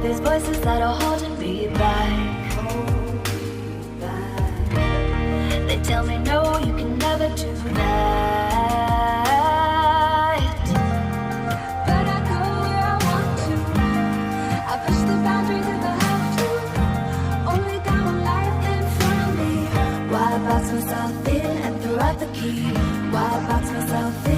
these voices that are holding me back. They tell me no, you can never do that. But I go where I want to. I push the boundaries if I have to. Only got one life in front of me. Why box myself in and throw out the key? Why box myself in?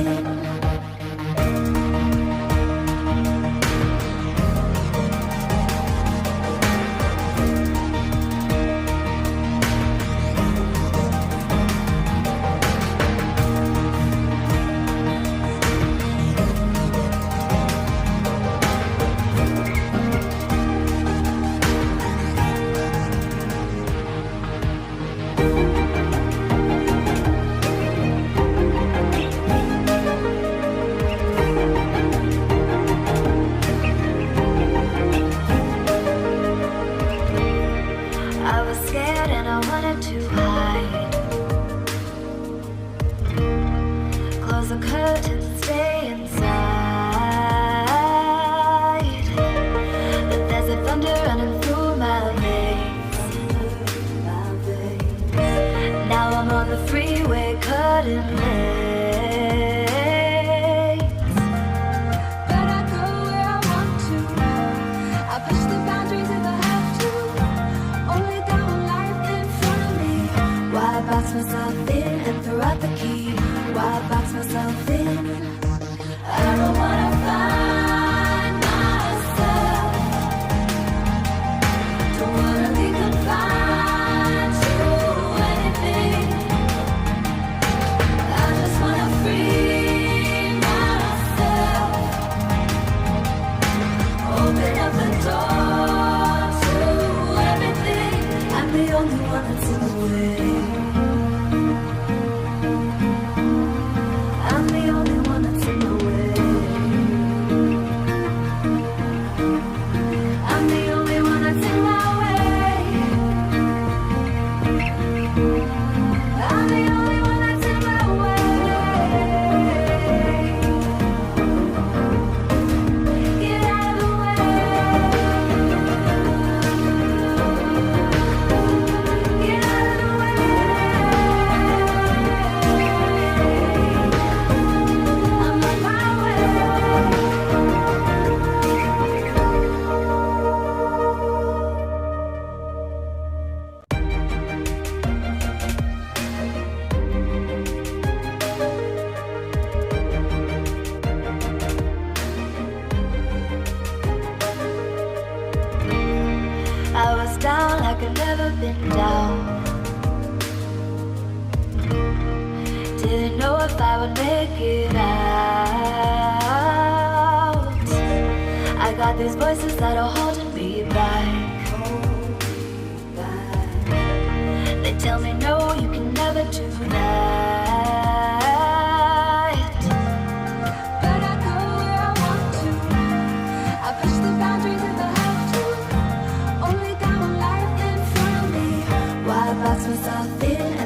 These voices that are holding me back. They tell me no, you can never do that. But I go where I want to. I push the boundaries if I have to. Only got one life in front of me. Why box myself in?